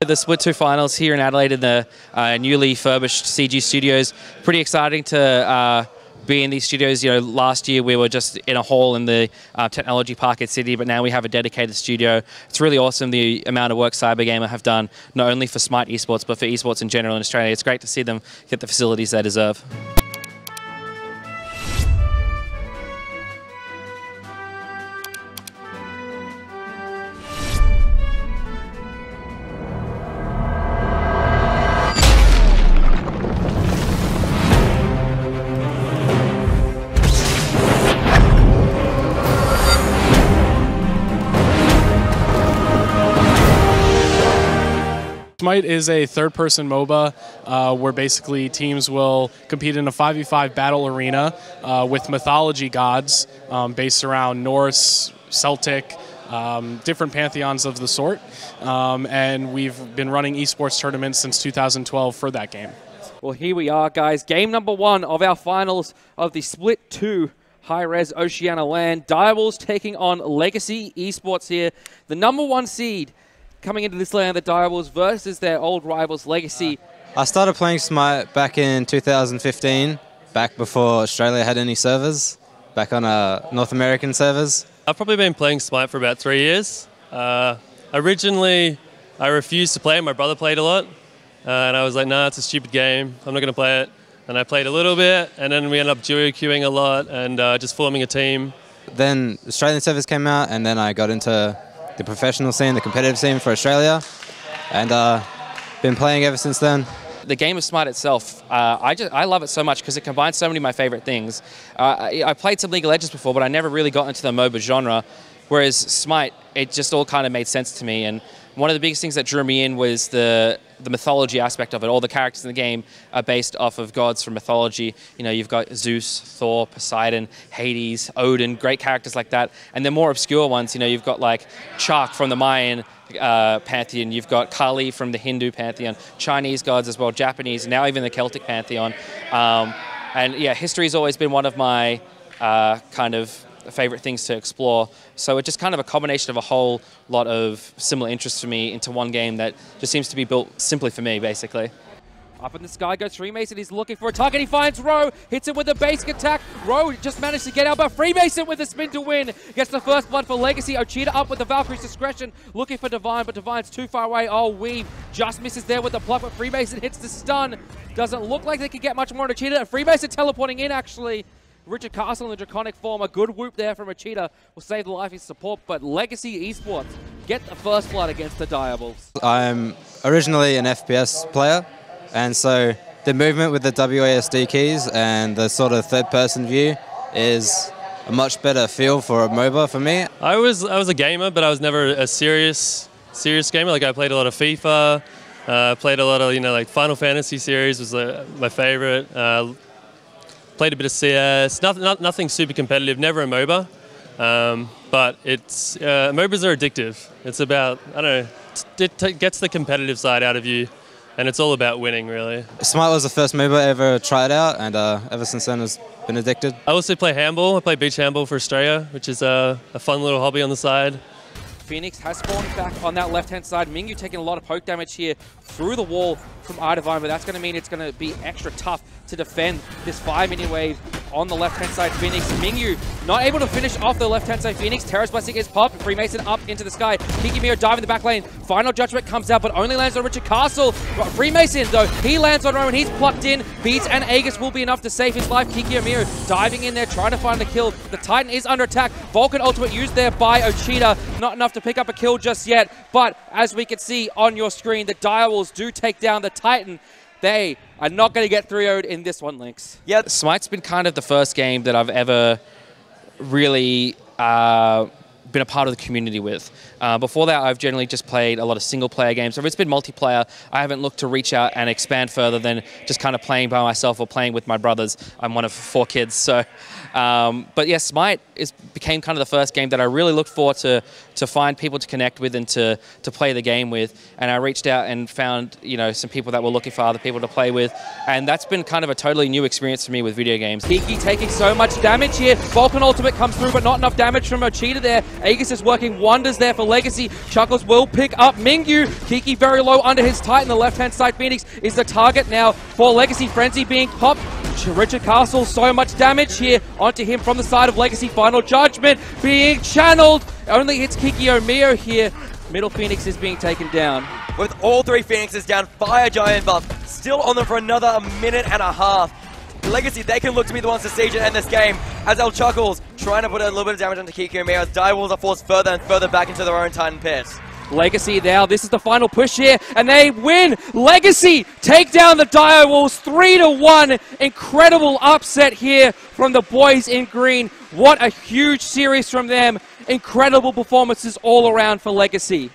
The Split 2 finals here in Adelaide in the newly furbished CG Studios. Pretty exciting to be in these studios. You know, last year we were just in a hall in the technology park at City, but now we have a dedicated studio. It's really awesome the amount of work Cybergamer have done, not only for Smite Esports, but for esports in general in Australia. It's great to see them get the facilities they deserve. Smite is a third-person MOBA where basically teams will compete in a 5v5 battle arena with mythology gods based around Norse, Celtic, different pantheons of the sort. And we've been running esports tournaments since 2012 for that game. Well, here we are, guys. Game number 1 of our finals of the Split 2 Hi-Rez Oceania LAN. Direwolves taking on Legacy Esports here. The number 1 seed coming into this LAN, the Direwolves versus their old rivals, Legacy. I started playing Smite back in 2015, back before Australia had any servers, back on North American servers. I've probably been playing Smite for about 3 years. Originally, I refused to play it. My brother played a lot, and I was like, nah, it's a stupid game. I'm not going to play it. And I played a little bit, and then we ended up duo queuing a lot and just forming a team. Then Australian servers came out, and then I got into the professional scene, the competitive scene for Australia, and been playing ever since then. The game of Smite itself, I love it so much because it combines so many of my favorite things. I played some League of Legends before, but I never really got into the MOBA genre, whereas Smite, it just all kind of made sense to me. And one of the biggest things that drew me in was the mythology aspect of it. All the characters in the game are based off of gods from mythology. You know, you've got Zeus, Thor, Poseidon, Hades, Odin, great characters like that. And the more obscure ones, you know, you've got like Chak from the Mayan pantheon, you've got Kali from the Hindu pantheon, Chinese gods as well, Japanese, now even the Celtic pantheon. And yeah, history has always been one of my kind of favorite things to explore. So it's just kind of a combination of a whole lot of similar interests for me into one game that just seems to be built simply for me, basically. Up in the sky goes Freemason. He's looking for a target. He finds Rowe. Hits him with a basic attack. Rowe just managed to get out, but Freemason with the spin to win. Gets the first blood for Legacy. Ochita up with the Valkyrie's Discretion. Looking for Divine, but Divine's too far away. Oh, Weave just misses there with the pluck, but Freemason hits the stun. Doesn't look like they can get much more on Ochita. Freemason teleporting in, actually. Richard Castle in the Draconic form. A good whoop there from Ochita will save the life of his support, but Legacy Esports get the first blood against the Direwolves. I'm originally an FPS player, and so the movement with the WASD keys and the sort of third-person view is a much better feel for a MOBA for me. I was a gamer, but I was never a serious gamer. Like, I played a lot of FIFA, played a lot of, you know, like Final Fantasy series was my favorite. Played a bit of CS, nothing super competitive, never a MOBA, but it's MOBAs are addictive. It's about, I don't know, it gets the competitive side out of you, and it's all about winning, really. Smite was the first MOBA I ever tried out, and ever since then has been addicted. I also play handball. I play beach handball for Australia, which is a fun little hobby on the side. Phoenix has spawned back on that left-hand side. Mingyu taking a lot of poke damage here through the wall from Divine, but that's going to mean it's going to be extra tough to defend this 5-minute wave on the left-hand side. Phoenix, Mingyu not able to finish off the left-hand side. Phoenix, Terrace Blessing is popped. Freemason up into the sky. Kikimiro dive in the back lane. Final Judgment comes out, but only lands on Richard Castle. Freemason, though, he lands on Rowan. He's plucked in. Beats and Aegis will be enough to save his life. Kikimiro diving in there, trying to find a kill. The Titan is under attack. Vulcan ultimate used there by Ochita. Not enough to pick up a kill just yet, but as we can see on your screen, the Direwolves do take down the Titan. They are not going to get 3-0'd in this one, Lynx. Yeah, Smite's been kind of the first game that I've ever really been a part of the community with. Before that, I've generally just played a lot of single-player games. So if it's been multiplayer, I haven't looked to reach out and expand further than just kind of playing by myself or playing with my brothers. I'm one of 4 kids, so... but yeah, Smite became kind of the first game that I really looked for to find people to connect with and to play the game with. And I reached out and found, you know, some people that were looking for other people to play with. And that's been kind of a totally new experience for me with video games. Kiki taking so much damage here. Vulcan ultimate comes through, but not enough damage from Ochita there. Aegis is working wonders there for Legacy. Chuckles will pick up Mingyu. Kiki very low under his Titan. The left-hand side Phoenix is the target now for Legacy. Frenzy being popped. Richard Castle, so much damage here onto him from the side of Legacy. Final Judgment being channeled. Only hits Kiki Omeo here. Middle Phoenix is being taken down. With all three Phoenixes down, Fire Giant buff still on them for another minute and a half. Legacy, they can look to be the ones to siege and end this game, as El Chuckles trying to put a little bit of damage onto Kiki Omeo as Direwolves are forced further and further back into their own Titan pit. Legacy now, this is the final push here, and they win! Legacy take down the Direwolves 3-1. Incredible upset here from the boys in green. What a huge series from them. Incredible performances all around for Legacy.